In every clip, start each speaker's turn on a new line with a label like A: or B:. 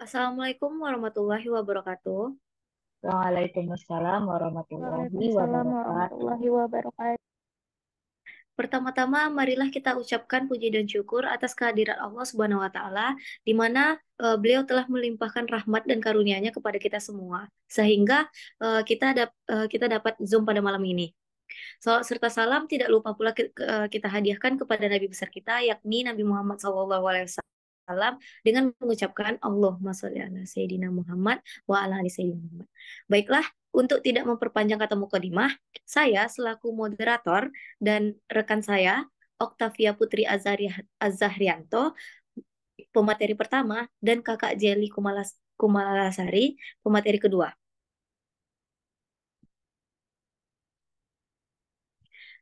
A: Assalamualaikum warahmatullahi wabarakatuh.
B: Waalaikumsalam warahmatullahi
C: Waalaikumsalam
B: wabarakatuh.
C: warahmatullahi wabarakatuh.
A: Pertama-tama, marilah kita ucapkan puji dan syukur atas kehadiran Allah Subhanahu wa Ta'ala, di mana beliau telah melimpahkan rahmat dan karunia-Nya kepada kita semua, sehingga kita dapat Zoom pada malam ini. Salawat serta salam tidak lupa pula kita hadiahkan kepada Nabi besar kita, yakni Nabi Muhammad SAW, dengan mengucapkan Allahumma sholli ala Sayyidina Muhammad wa ala ali Sayyidina Muhammad. Baiklah, untuk tidak memperpanjang kata mukadimah, saya selaku moderator dan rekan saya, Oktavia Putri Azahrianto, pemateri pertama, dan kakak Jelly Kumalasari, pemateri kedua.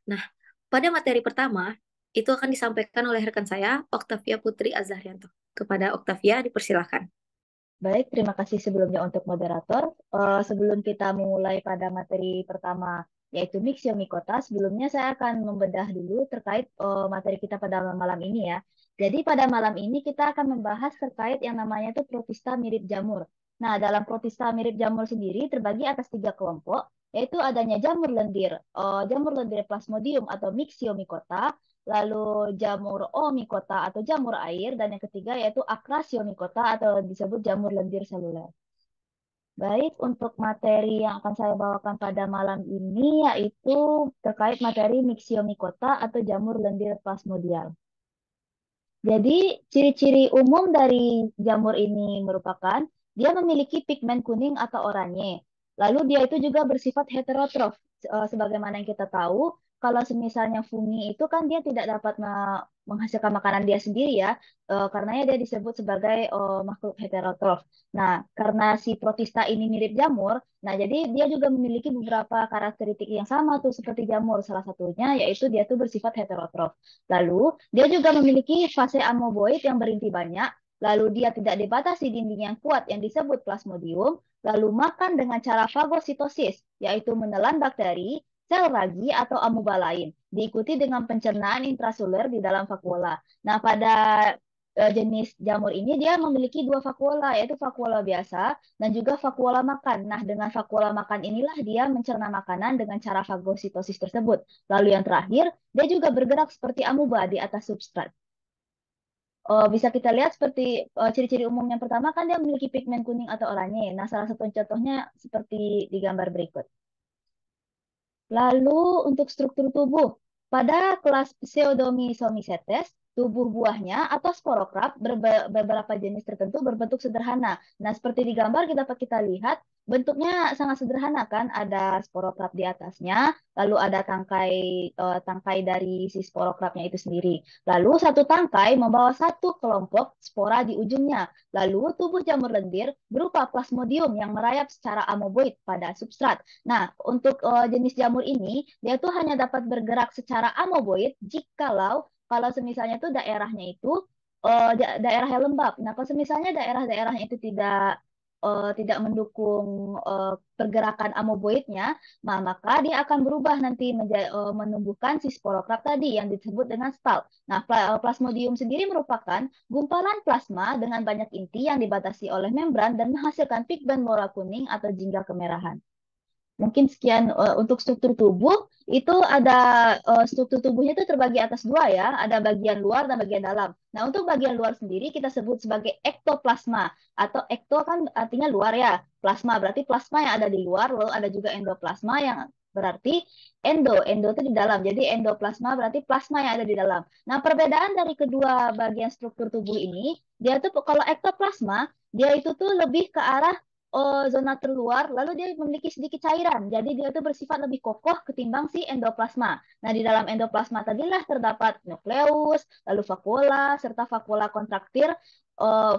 A: Nah, pada materi pertama, itu akan disampaikan oleh rekan saya, Oktavia Putri Azahrianto. Kepada Oktavia, dipersilahkan.
B: Baik, terima kasih sebelumnya untuk moderator. Sebelum kita mulai pada materi pertama, yaitu Mixiomycota, sebelumnya saya akan membedah dulu terkait materi kita pada malam ini ya. Jadi pada malam ini kita akan membahas terkait yang namanya itu protista mirip jamur. Nah, dalam protista mirip jamur sendiri terbagi atas tiga kelompok, yaitu adanya jamur lendir Plasmodium atau Mixiomycota, lalu jamur omikota atau jamur air, dan yang ketiga yaitu akrasiomikota atau disebut jamur lendir seluler. Baik, untuk materi yang akan saya bawakan pada malam ini yaitu terkait materi Mixiomycota atau jamur lendir plasmodial. Jadi, ciri-ciri umum dari jamur ini merupakan dia memiliki pigmen kuning atau oranye. Lalu dia itu juga bersifat heterotrof. Sebagaimana yang kita tahu, kalau semisalnya fungi itu kan dia tidak dapat menghasilkan makanan dia sendiri ya, karenanya dia disebut sebagai makhluk heterotrof. Nah, karena si protista ini mirip jamur, nah jadi dia juga memiliki beberapa karakteristik yang sama tuh seperti jamur. Salah satunya yaitu dia tuh bersifat heterotrof. Lalu dia juga memiliki fase amoeboid yang berinti banyak, lalu dia tidak dibatasi dinding yang kuat yang disebut plasmodium, lalu makan dengan cara fagositosis, yaitu menelan bakteri, sel ragi atau amoeba lain, diikuti dengan pencernaan intraseluler di dalam vakuola. Nah, pada jenis jamur ini dia memiliki dua vakuola, yaitu vakuola biasa dan juga vakuola makan. Nah, dengan vakuola makan inilah dia mencerna makanan dengan cara fagositosis tersebut. Lalu yang terakhir, dia juga bergerak seperti amuba di atas substrat. Bisa kita lihat seperti ciri-ciri umum yang pertama kan dia memiliki pigmen kuning atau oranye. Nah, salah satu contohnya seperti di gambar berikut. Lalu untuk struktur tubuh, pada kelas Pseudomyxomycetes, tubuh buahnya atau sporokrap beberapa jenis tertentu berbentuk sederhana. Nah, seperti di gambar kita lihat bentuknya sangat sederhana kan, ada sporokrap di atasnya, lalu ada tangkai dari si sporokrapnya itu sendiri. Lalu satu tangkai membawa satu kelompok spora di ujungnya. Lalu tubuh jamur lendir berupa plasmodium yang merayap secara amoeboid pada substrat. Nah, untuk jenis jamur ini, dia tuh hanya dapat bergerak secara amoeboid jikalau kalau semisalnya tuh daerahnya itu daerah yang lembab. Nah, kalau semisalnya daerah-daerahnya itu tidak mendukung pergerakan amoeboidnya, maka dia akan berubah nanti menumbuhkan si sporokrap tadi yang disebut dengan stal. Nah, plasmodium sendiri merupakan gumpalan plasma dengan banyak inti yang dibatasi oleh membran dan menghasilkan pigmen bola kuning atau jingga kemerahan. Mungkin sekian untuk struktur tubuh. Itu ada struktur tubuhnya itu terbagi atas dua ya, ada bagian luar dan bagian dalam. Nah, untuk bagian luar sendiri kita sebut sebagai ektoplasma atau ekto kan artinya luar ya. Plasma berarti plasma yang ada di luar, lalu ada juga endoplasma yang berarti endo itu di dalam. Jadi endoplasma berarti plasma yang ada di dalam. Nah, perbedaan dari kedua bagian struktur tubuh ini, dia tuh kalau ektoplasma dia itu tuh lebih ke arah zona terluar, lalu dia memiliki sedikit cairan. Jadi dia itu bersifat lebih kokoh ketimbang si endoplasma. Nah, di dalam endoplasma tadilah terdapat nukleus, lalu vakuola, serta vakuola kontraktil,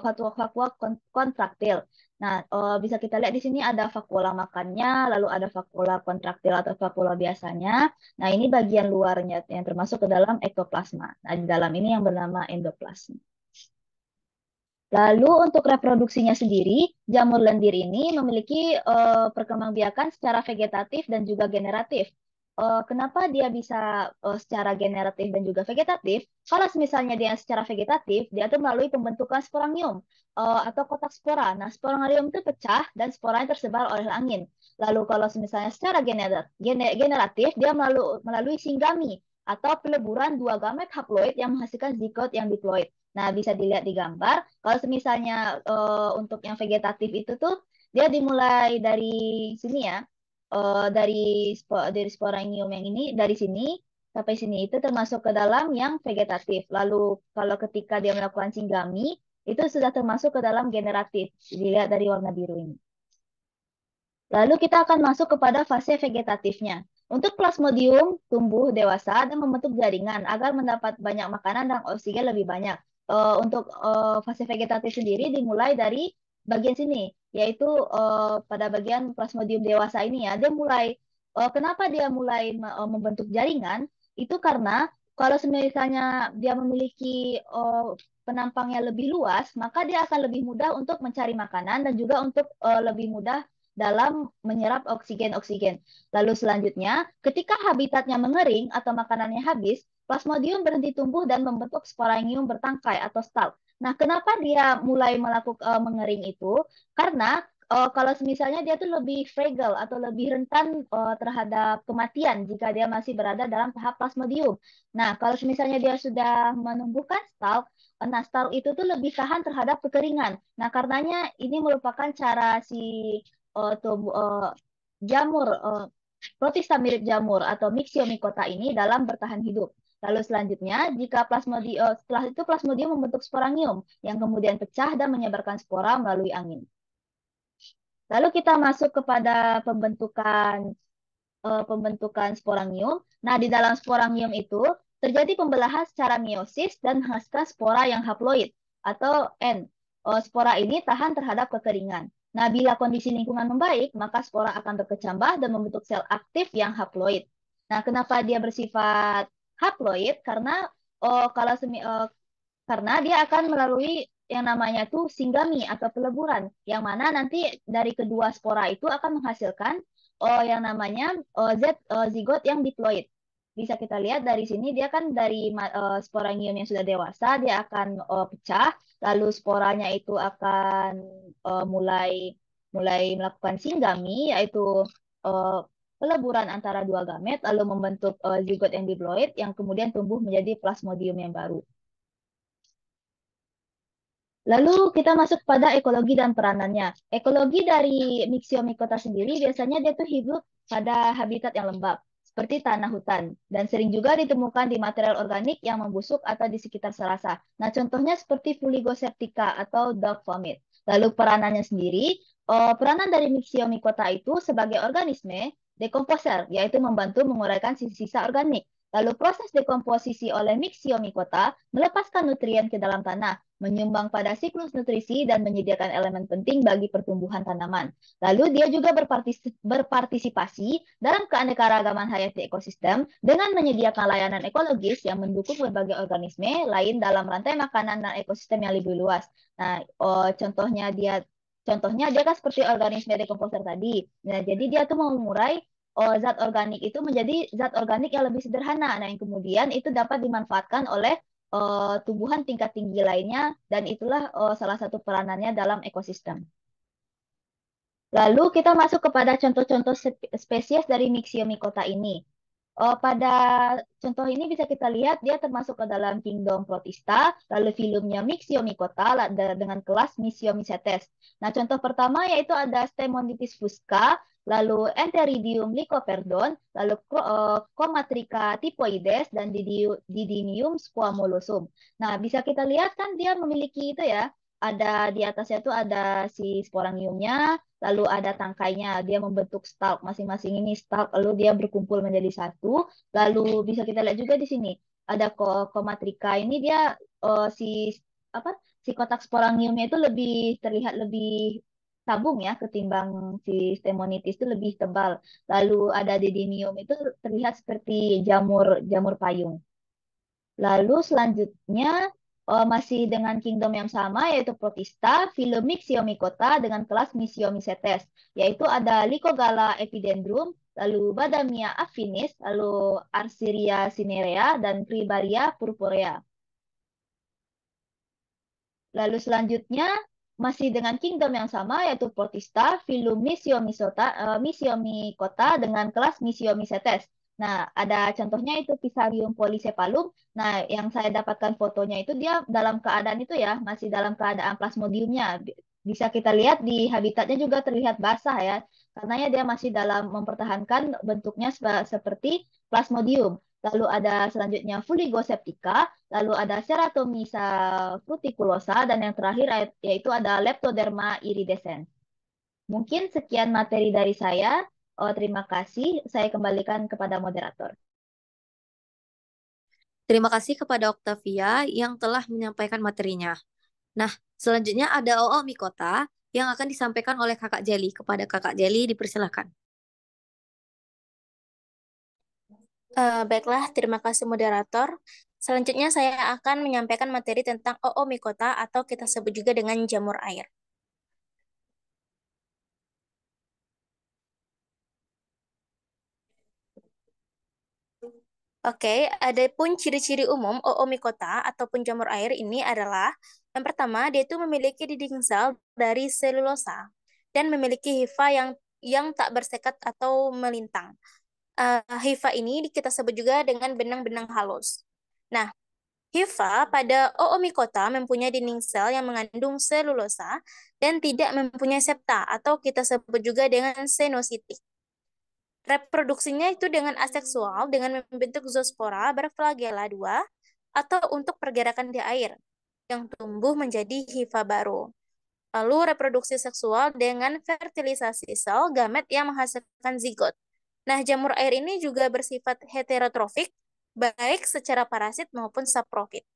B: vakuola kontraktil. Nah, bisa kita lihat di sini ada vakuola makannya, lalu ada vakuola kontraktil atau vakuola biasanya. Nah, ini bagian luarnya yang termasuk ke dalam ektoplasma. Nah, di dalam ini yang bernama endoplasma. Lalu untuk reproduksinya sendiri, jamur lendir ini memiliki perkembangbiakan secara vegetatif dan juga generatif. kenapa dia bisa secara generatif dan juga vegetatif? Kalau misalnya dia secara vegetatif, dia tuh melalui pembentukan sporangnium atau kotak spora. Nah, sporangnium itu pecah dan sporanya tersebar oleh angin. Lalu kalau misalnya secara generatif, dia melalui singgami atau peleburan dua gamet haploid yang menghasilkan zigot yang diploid. Nah, bisa dilihat di gambar. Kalau misalnya untuk yang vegetatif itu tuh dia dimulai dari sini ya, dari dari sporanium yang ini dari sini sampai sini itu termasuk ke dalam yang vegetatif. Lalu kalau ketika dia melakukan singgami itu sudah termasuk ke dalam generatif. Dilihat dari warna biru ini. Lalu kita akan masuk kepada fase vegetatifnya. Untuk plasmodium tumbuh dewasa dan membentuk jaringan agar mendapat banyak makanan dan oksigen lebih banyak. Untuk fase vegetatif sendiri dimulai dari bagian sini, yaitu pada bagian plasmodium dewasa ini ya. Kenapa dia mulai membentuk jaringan? Itu karena kalau misalnya dia memiliki penampangnya lebih luas, maka dia akan lebih mudah untuk mencari makanan dan juga untuk lebih mudah dalam menyerap oksigen-oksigen. Lalu selanjutnya, ketika habitatnya mengering atau makanannya habis, plasmodium berhenti tumbuh dan membentuk sporangium bertangkai atau stalk. Nah, kenapa dia mulai melakukan mengering itu? Karena kalau misalnya dia tuh lebih fragile atau lebih rentan terhadap kematian jika dia masih berada dalam tahap plasmodium. Nah, kalau misalnya dia sudah menumbuhkan stalk, nah stalk itu tuh lebih tahan terhadap kekeringan. Nah, karenanya ini merupakan cara si jamur protista mirip jamur atau Myxiomycota ini dalam bertahan hidup. Lalu selanjutnya, jika setelah itu plasmodium membentuk sporangium yang kemudian pecah dan menyebarkan spora melalui angin. Lalu kita masuk kepada pembentukan sporangium. Nah, di dalam sporangium itu terjadi pembelahan secara meiosis dan menghasilkan spora yang haploid atau N. Spora ini tahan terhadap kekeringan. Nah, bila kondisi lingkungan membaik, maka spora akan berkecambah dan membentuk sel aktif yang haploid. Nah, kenapa dia bersifat haploid? Karena kalau karena dia akan melalui yang namanya tuh singgami atau peleburan, yang mana nanti dari kedua spora itu akan menghasilkan yang namanya zigot yang diploid. Bisa kita lihat dari sini dia kan dari sporangium yang sudah dewasa dia akan pecah, lalu sporanya itu akan mulai mulai melakukan singgami yaitu uh, peleburan antara dua gamet lalu membentuk zigot yang diploid yang kemudian tumbuh menjadi plasmodium yang baru. Lalu kita masuk pada ekologi dan peranannya. Ekologi dari Myxiomycota sendiri biasanya dia tuh hidup pada habitat yang lembab, seperti tanah hutan, dan sering juga ditemukan di material organik yang membusuk atau di sekitar serasa. Nah, contohnya seperti Fuligoseptica atau dog vomit. Lalu peranannya sendiri, peranan dari Myxiomycota itu sebagai organisme dekomposer, yaitu membantu menguraikan sisa-sisa organik. Lalu proses dekomposisi oleh Myxiomycota melepaskan nutrien ke dalam tanah, menyumbang pada siklus nutrisi dan menyediakan elemen penting bagi pertumbuhan tanaman. Lalu dia juga berpartisipasi dalam keanekaragaman hayati ekosistem dengan menyediakan layanan ekologis yang mendukung berbagai organisme lain dalam rantai makanan dan ekosistem yang lebih luas. Nah, contohnya dia kan seperti organisme dekomposer tadi. Nah, jadi dia tuh mau mengurai zat organik itu menjadi zat organik yang lebih sederhana. Nah, yang kemudian itu dapat dimanfaatkan oleh tumbuhan tingkat tinggi lainnya dan itulah salah satu peranannya dalam ekosistem. Lalu kita masuk kepada contoh-contoh spesies dari Myxiomycota ini. Pada contoh ini bisa kita lihat dia termasuk ke dalam kingdom Protista, lalu filumnya Myxiomycota dengan kelas Myxomycetes. Nah, contoh pertama yaitu ada Stemonitis fusca, lalu Enteridium lycoperdon, lalu Comatrica typhoides dan Didinium squamosum. Nah, bisa kita lihat kan dia memiliki itu ya, ada di atasnya tuh ada si sporangiumnya, lalu ada tangkainya, dia membentuk stalk, masing-masing ini stalk, lalu dia berkumpul menjadi satu, lalu bisa kita lihat juga di sini, ada komatrika, ini dia si apa si kotak sporangiumnya itu terlihat lebih tabung ya ketimbang si stemonitis itu lebih tebal. Lalu ada dedinium itu terlihat seperti jamur jamur payung. Lalu selanjutnya masih dengan kingdom yang sama yaitu Protista, filum Myxiomycota dengan kelas Myxiomycetes, yaitu ada Lycogala epidendrum, lalu Badamia affinis, lalu Arsiria cinerea dan Cribaria purpurea. Lalu selanjutnya masih dengan kingdom yang sama yaitu Protista, filum Myxiomycota dengan kelas Myxiomycetes. Nah, ada contohnya itu Pisarium polycephalum. Nah, yang saya dapatkan fotonya itu dia dalam keadaan itu ya, masih dalam keadaan plasmodiumnya. Bisa kita lihat di habitatnya juga terlihat basah ya, karena ya dia masih dalam mempertahankan bentuknya seperti plasmodium. Lalu ada selanjutnya Fuligoseptica, lalu ada Ceratomyxa fruticulosa, dan yang terakhir yaitu ada Leptoderma iridescens. Mungkin sekian materi dari saya. Oh, terima kasih. Saya kembalikan kepada moderator.
A: Terima kasih kepada Octavia yang telah menyampaikan materinya. Nah, selanjutnya ada OO Mikota yang akan disampaikan oleh Kakak Jeli. Kepada Kakak Jeli dipersilakan.
C: Baiklah, terima kasih moderator. Selanjutnya saya akan menyampaikan materi tentang oomycota atau kita sebut juga dengan jamur air. Oke, adapun ciri-ciri umum oomycota ataupun jamur air ini adalah yang pertama, dia itu memiliki dinding sel dari selulosa dan memiliki hifa yang tak bersekat atau melintang. Hifa ini kita sebut juga dengan benang-benang halus. Nah, hifa pada oomycota mempunyai dinding sel yang mengandung selulosa dan tidak mempunyai septa atau kita sebut juga dengan senositik. Reproduksinya itu dengan aseksual dengan membentuk zoospora berflagella 2 atau untuk pergerakan di air yang tumbuh menjadi hifa baru. Lalu reproduksi seksual dengan fertilisasi sel gamet yang menghasilkan zigot. Nah, jamur air ini juga bersifat heterotrofik, baik secara parasit maupun saprofit.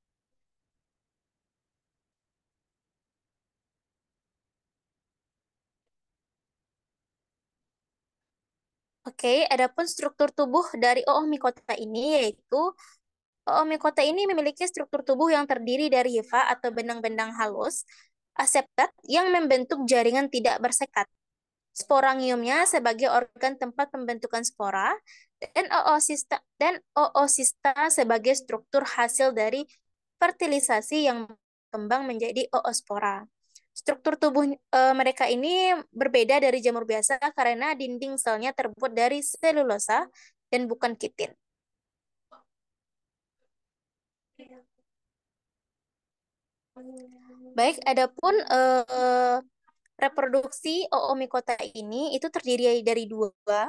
C: Oke, adapun struktur tubuh dari oomycota ini yaitu oomycota ini memiliki struktur tubuh yang terdiri dari hifa atau benang-benang halus, aseptat yang membentuk jaringan tidak bersekat, sporangiumnya sebagai organ tempat pembentukan spora, dan oosista sebagai struktur hasil dari fertilisasi yang berkembang menjadi oospora. Struktur tubuh mereka ini berbeda dari jamur biasa karena dinding selnya terbuat dari selulosa dan bukan kitin. Baik, adapun reproduksi oomycota ini itu terdiri dari dua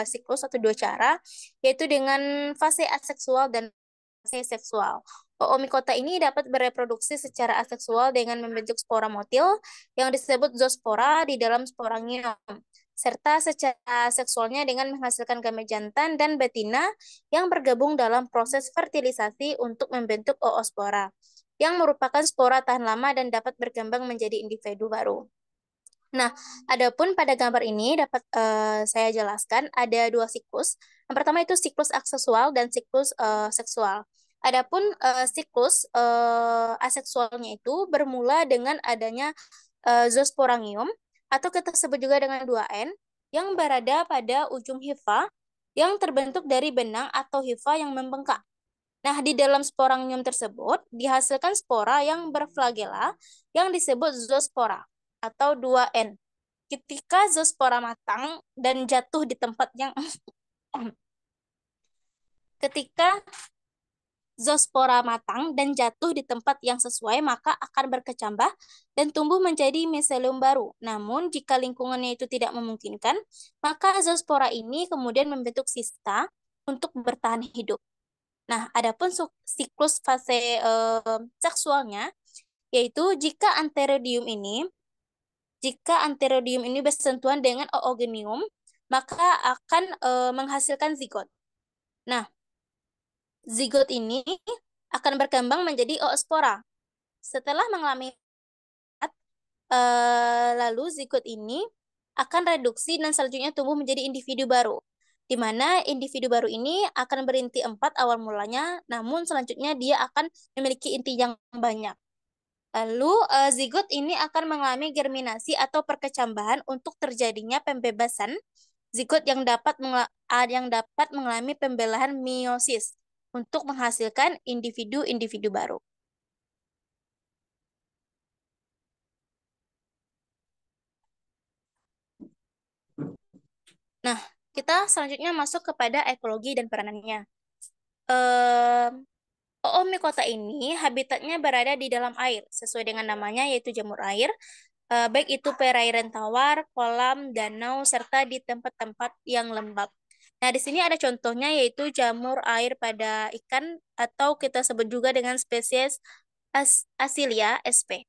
C: siklus atau dua cara, yaitu dengan fase aseksual dan fase seksual. Oomycota ini dapat bereproduksi secara aseksual dengan membentuk spora motil yang disebut zoospora di dalam sporangium, serta secara seksualnya dengan menghasilkan gamet jantan dan betina yang bergabung dalam proses fertilisasi untuk membentuk oospora, yang merupakan spora tahan lama dan dapat berkembang menjadi individu baru. Nah, adapun pada gambar ini dapat saya jelaskan ada dua siklus. Yang pertama itu siklus aksesual dan siklus seksual. Adapun siklus aseksualnya itu bermula dengan adanya zoosporangium atau kita sebut juga dengan 2N yang berada pada ujung hifa yang terbentuk dari benang atau hifa yang membengkak. Nah, di dalam sporangium tersebut dihasilkan spora yang berflagela yang disebut zoospora atau 2N. Ketika zoospora matang dan jatuh di tempat yang ketika zoospora matang dan jatuh di tempat yang sesuai, maka akan berkecambah dan tumbuh menjadi miselium baru. Namun, jika lingkungannya itu tidak memungkinkan, maka zoospora ini kemudian membentuk sista untuk bertahan hidup. Nah, adapun siklus fase seksualnya, yaitu jika anterodium ini bersentuhan dengan oogonium, maka akan menghasilkan zigot. Nah, zigot ini akan berkembang menjadi oospora. Setelah mengalami lalu zigot ini akan reduksi dan selanjutnya tumbuh menjadi individu baru. di mana individu baru ini akan berinti 4 awal mulanya, namun selanjutnya dia akan memiliki inti yang banyak. Lalu zigot ini akan mengalami germinasi atau perkecambahan untuk terjadinya pembebasan zigot yang dapat mengalami pembelahan meiosis untuk menghasilkan individu-individu baru. Nah, kita selanjutnya masuk kepada ekologi dan peranannya. Oomycota ini habitatnya berada di dalam air, sesuai dengan namanya yaitu jamur air, baik itu perairan tawar, kolam, danau, serta di tempat-tempat yang lembab. Nah, di sini ada contohnya yaitu jamur air pada ikan atau kita sebut juga dengan spesies Asilia sp.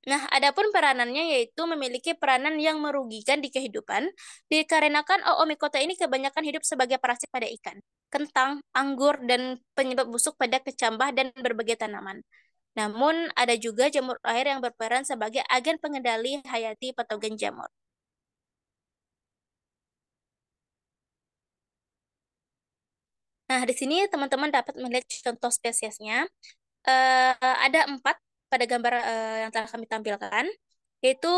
C: Nah, adapun peranannya yaitu memiliki peranan yang merugikan di kehidupan, dikarenakan Oomycota ini kebanyakan hidup sebagai parasit pada ikan, kentang, anggur, dan penyebab busuk pada kecambah dan berbagai tanaman. Namun, ada juga jamur air yang berperan sebagai agen pengendali hayati patogen jamur. Nah, di sini teman-teman dapat melihat contoh spesiesnya. Ada 4 pada gambar yang telah kami tampilkan, yaitu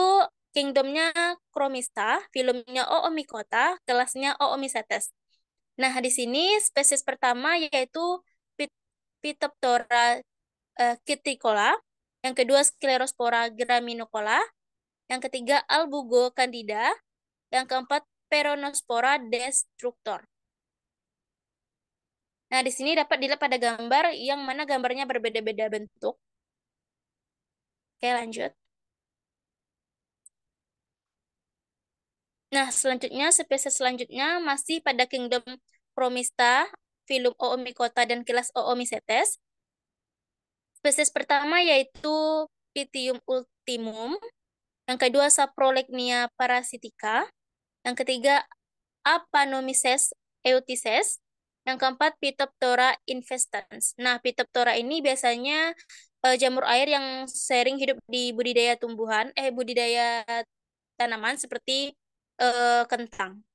C: kingdomnya Chromista, filumnya Oomycota, kelasnya Oomycetes. Nah, di sini spesies pertama yaitu Phytophthora kiticola, yang kedua Sclerospora graminocola, yang ketiga Albugo candida, yang keempat Peronospora destructor. Nah, di sini dapat dilihat pada gambar yang mana gambarnya berbeda-beda bentuk. Oke, lanjut. Nah, selanjutnya, spesies selanjutnya masih pada kingdom Chromista, filum Oomycota, dan kelas Oomycetes. Spesies pertama yaitu Pythium ultimum, yang kedua Saprolegnia parasitica, yang ketiga Apanomyces eutices, yang keempat Phytophthora infestans. Nah, Phytophthora ini biasanya jamur air yang sering hidup di budidaya tanaman seperti kentang.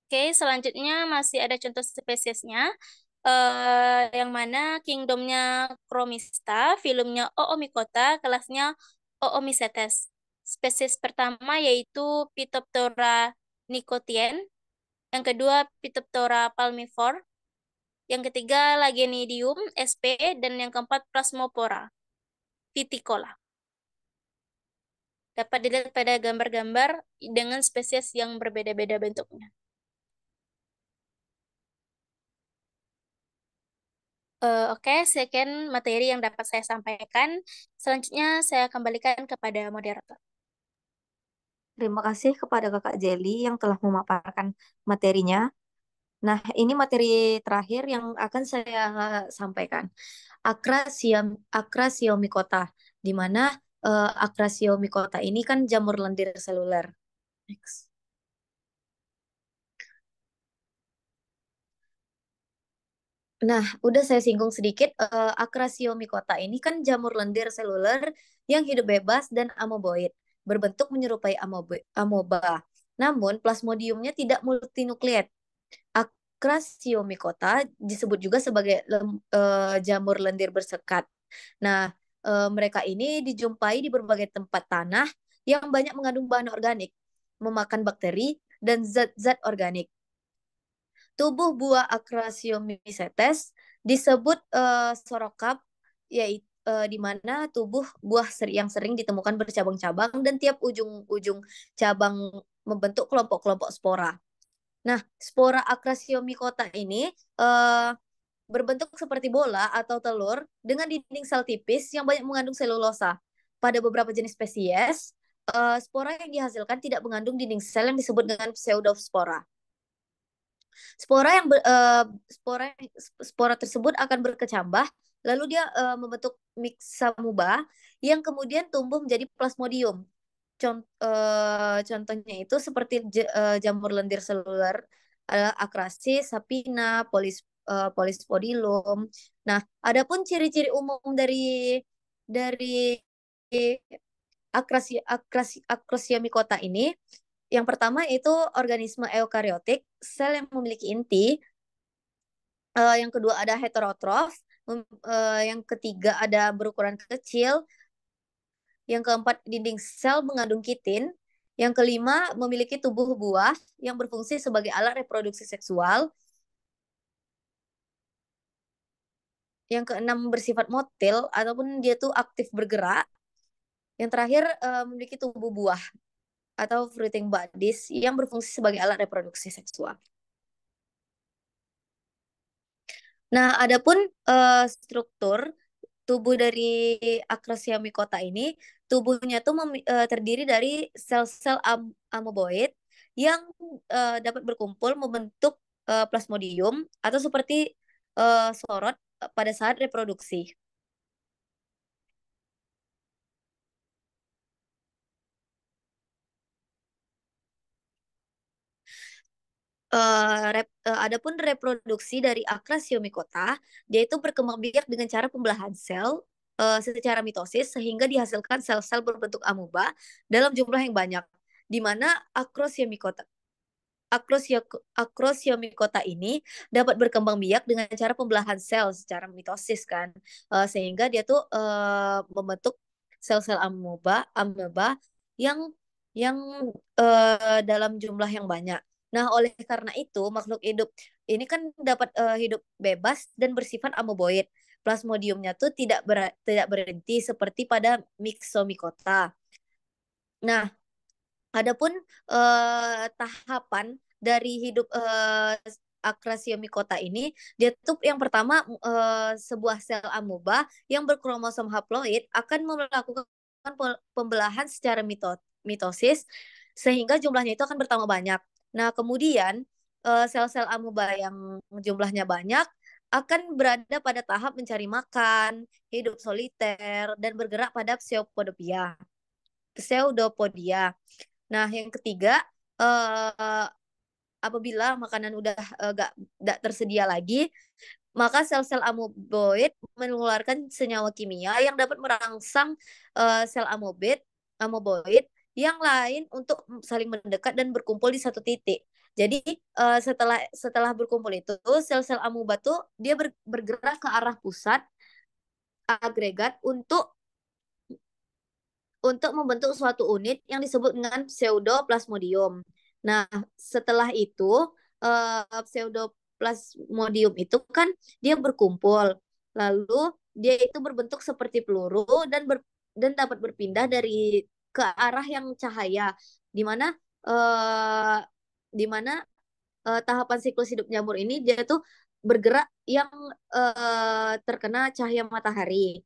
C: Oke, selanjutnya masih ada contoh spesiesnya, yang mana kingdomnya Chromista, filumnya Oomycota, kelasnya Oomycetes. Spesies pertama yaitu Phytophthora nicotien, yang kedua Phytophthora palmivore, yang ketiga Lagenidium sp, dan yang keempat Plasmopora viticola. Dapat dilihat pada gambar-gambar dengan spesies yang berbeda-beda bentuknya. Oke, sekian materi yang dapat saya sampaikan. Selanjutnya saya kembalikan kepada moderator.
A: Terima kasih kepada Kakak Jelly yang telah memaparkan materinya. Nah, ini materi terakhir yang akan saya sampaikan. Acrasiomycota, di mana Acrasiomycota ini kan jamur lendir seluler. Next. Nah, udah saya singgung sedikit. Acrasiomycota ini kan jamur lendir seluler yang hidup bebas dan amoeboid, berbentuk menyerupai amoeba. Namun, plasmodiumnya tidak multinukleat. Acrasiomycota disebut juga sebagai jamur lendir bersekat. Nah, mereka ini dijumpai di berbagai tempat tanah yang banyak mengandung bahan organik, memakan bakteri dan zat-zat organik. Tubuh buah Acrasiomycetes disebut sorokap, yaitu di mana tubuh buah yang sering ditemukan bercabang-cabang dan tiap ujung-ujung cabang membentuk kelompok-kelompok spora. Nah, spora Acrasiomycota ini berbentuk seperti bola atau telur dengan dinding sel tipis yang banyak mengandung selulosa. Pada beberapa jenis spesies, spora yang dihasilkan tidak mengandung dinding sel yang disebut dengan pseudospora. Spora yang spora tersebut akan berkecambah, lalu dia membentuk mixamuba yang kemudian tumbuh menjadi plasmodium. Contohnya itu seperti jamur lendir seluler, akrasis, sapina, polispodilum. Nah, adapun ciri-ciri umum dari Acrosiomycota ini, yang pertama itu organisme eukariotik, sel yang memiliki inti. Yang kedua ada heterotrof. Yang ketiga ada berukuran kecil. Yang keempat, dinding sel mengandung kitin. Yang kelima, memiliki tubuh buah yang berfungsi sebagai alat reproduksi seksual. Yang keenam, bersifat motil ataupun dia tuh aktif bergerak. Yang terakhir, memiliki tubuh buah atau fruiting bodies yang berfungsi sebagai alat reproduksi seksual. Nah, adapun struktur tubuh dari Acrosiomycota ini, tubuhnya tuh terdiri dari sel-sel amoeboid yang dapat berkumpul membentuk plasmodium atau seperti sorot pada saat reproduksi. Adapun reproduksi dari Acrasiomycota, dia itu berkembang biak dengan cara pembelahan sel secara mitosis sehingga dihasilkan sel-sel berbentuk amoeba dalam jumlah yang banyak. Di mana Acrosiomycota ini dapat berkembang biak dengan cara pembelahan sel secara mitosis kan, sehingga dia tuh membentuk sel-sel ameba yang dalam jumlah yang banyak. Nah, oleh karena itu makhluk hidup ini kan dapat hidup bebas dan bersifat amoeboid. Plasmodiumnya tuh tidak berhenti seperti pada Myxomycota. Nah, adapun tahapan dari hidup Acrasiomycota ini, dia tuh yang pertama sebuah sel amoeba yang berkromosom haploid akan melakukan pembelahan secara mitosis sehingga jumlahnya itu akan bertambah banyak. Nah, kemudian sel-sel amoeba yang jumlahnya banyak akan berada pada tahap mencari makan, hidup soliter, dan bergerak pada pseudopodia. Nah, yang ketiga, apabila makanan udah gak tersedia lagi, maka sel-sel amoeboid mengeluarkan senyawa kimia yang dapat merangsang sel amoeboid yang lain untuk saling mendekat dan berkumpul di satu titik. Jadi setelah berkumpul itu, sel-sel amoeba tuh dia bergerak ke arah pusat agregat untuk membentuk suatu unit yang disebut dengan pseudoplasmodium. Nah, setelah itu pseudoplasmodium itu kan dia berkumpul, lalu dia itu berbentuk seperti peluru dan dapat berpindah dari ke arah yang cahaya, di mana eh, di mana tahapan siklus hidup jamur ini dia tuh bergerak yang terkena cahaya matahari.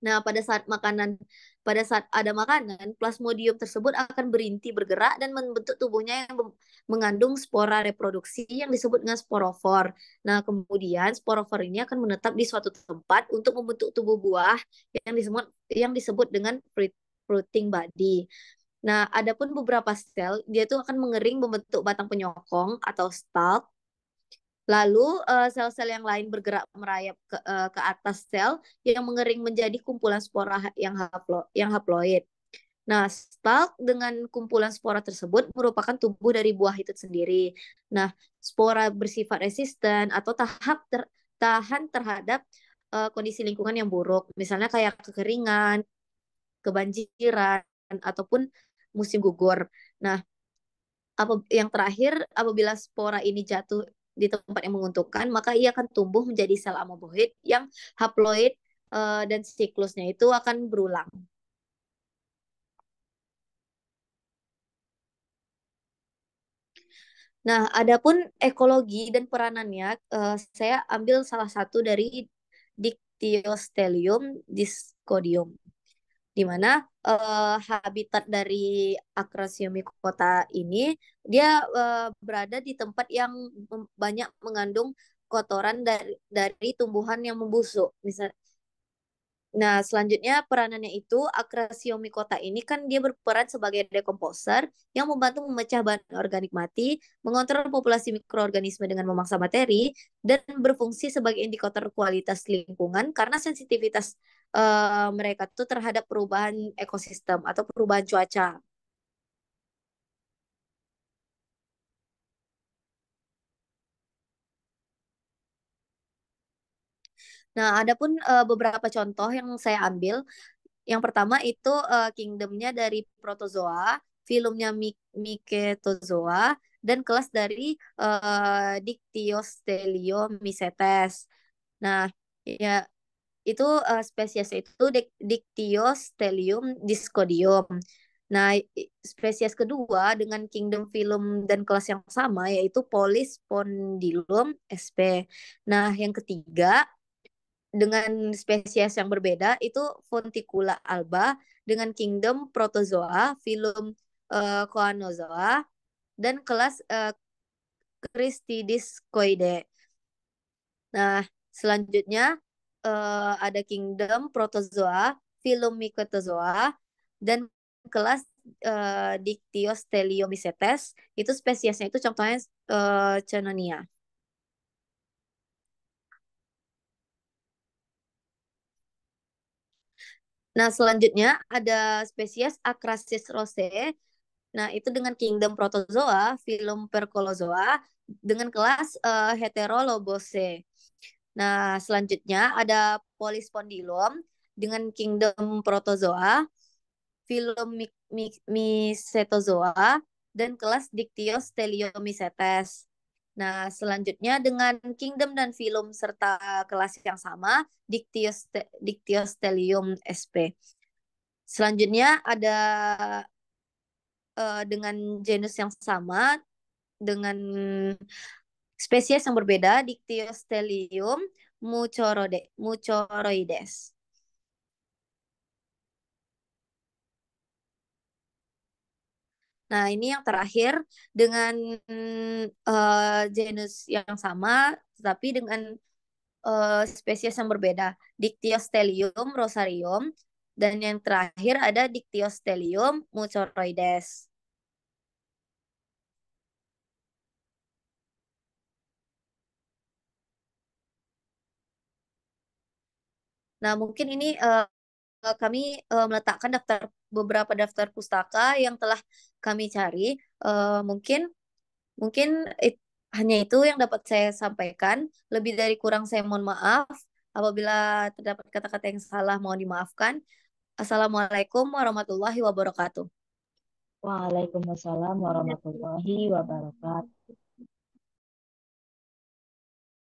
A: Nah, pada saat ada makanan, plasmodium tersebut akan berhenti bergerak dan membentuk tubuhnya yang mengandung spora reproduksi yang disebut dengan sporofor. Nah, kemudian sporofor ini akan menetap di suatu tempat untuk membentuk tubuh buah yang disebut dengan fruiting body. Nah, adapun beberapa sel, dia itu akan mengering membentuk batang penyokong atau stalk. Lalu sel-sel yang lain bergerak merayap ke atas sel yang mengering menjadi kumpulan spora yang haploid. Nah, stalk dengan kumpulan spora tersebut merupakan tubuh dari buah itu sendiri. Nah, spora bersifat resisten atau tahan terhadap kondisi lingkungan yang buruk, misalnya kayak kekeringan, kebanjiran, ataupun musim gugur. Nah, yang terakhir, apabila spora ini jatuh di tempat yang menguntungkan, maka ia akan tumbuh menjadi sel amoeboid yang haploid dan siklusnya itu akan berulang. Nah, adapun ekologi dan peranannya, saya ambil salah satu dari Dictyostelium discodium, di mana habitat dari Acrasiomycota ini dia berada di tempat yang banyak mengandung kotoran dari tumbuhan yang membusuk. Nah, selanjutnya peranannya itu Akrasiomycota ini kan dia berperan sebagai dekomposer yang membantu memecah bahan organik mati, mengontrol populasi mikroorganisme dengan memaksa materi, dan berfungsi sebagai indikator kualitas lingkungan karena sensitivitas mereka tuh terhadap perubahan ekosistem atau perubahan cuaca. Nah, ada pun beberapa contoh yang saya ambil. Yang pertama itu kingdomnya dari protozoa, filumnya Mycetozoa, dan kelas dari Dictyosteliomycetes. Nah, ya itu spesies itu Dictyostelium discodium. Nah, spesies kedua dengan kingdom filum dan kelas yang sama yaitu Polyspondylum sp. Nah, yang ketiga dengan spesies yang berbeda itu Fonticula alba dengan kingdom protozoa, filum Choanozoa dan kelas Christidiscoidae. Nah, selanjutnya ada kingdom protozoa, filum Mycetozoa dan kelas Dictyosteliomycetes. Itu spesiesnya itu contohnya Cenonia. Nah, selanjutnya ada spesies Acrasis rosae. Nah, itu dengan kingdom protozoa, filum Percolozoa, dengan kelas Heterolobosae. Nah, selanjutnya ada Polyspondylum dengan kingdom protozoa, filum Mycetozoa, dan kelas Dictyosteliomycetes. Nah, selanjutnya dengan kingdom dan filum serta kelas yang sama, Dictyostelium sp. Selanjutnya ada dengan genus yang sama dengan spesies yang berbeda, Dictyostelium mucoroides. Nah, ini yang terakhir dengan genus yang sama, tetapi dengan spesies yang berbeda, Dictyostelium rosarium, dan yang terakhir ada Dictyostelium mucoroides. Nah, mungkin ini kami meletakkan beberapa daftar pustaka yang telah kami cari. Mungkin mungkin hanya itu yang dapat saya sampaikan. Lebih dari kurang saya mohon maaf. Apabila terdapat kata-kata yang salah, mohon dimaafkan. Assalamualaikum warahmatullahi wabarakatuh.
B: Waalaikumsalam warahmatullahi wabarakatuh.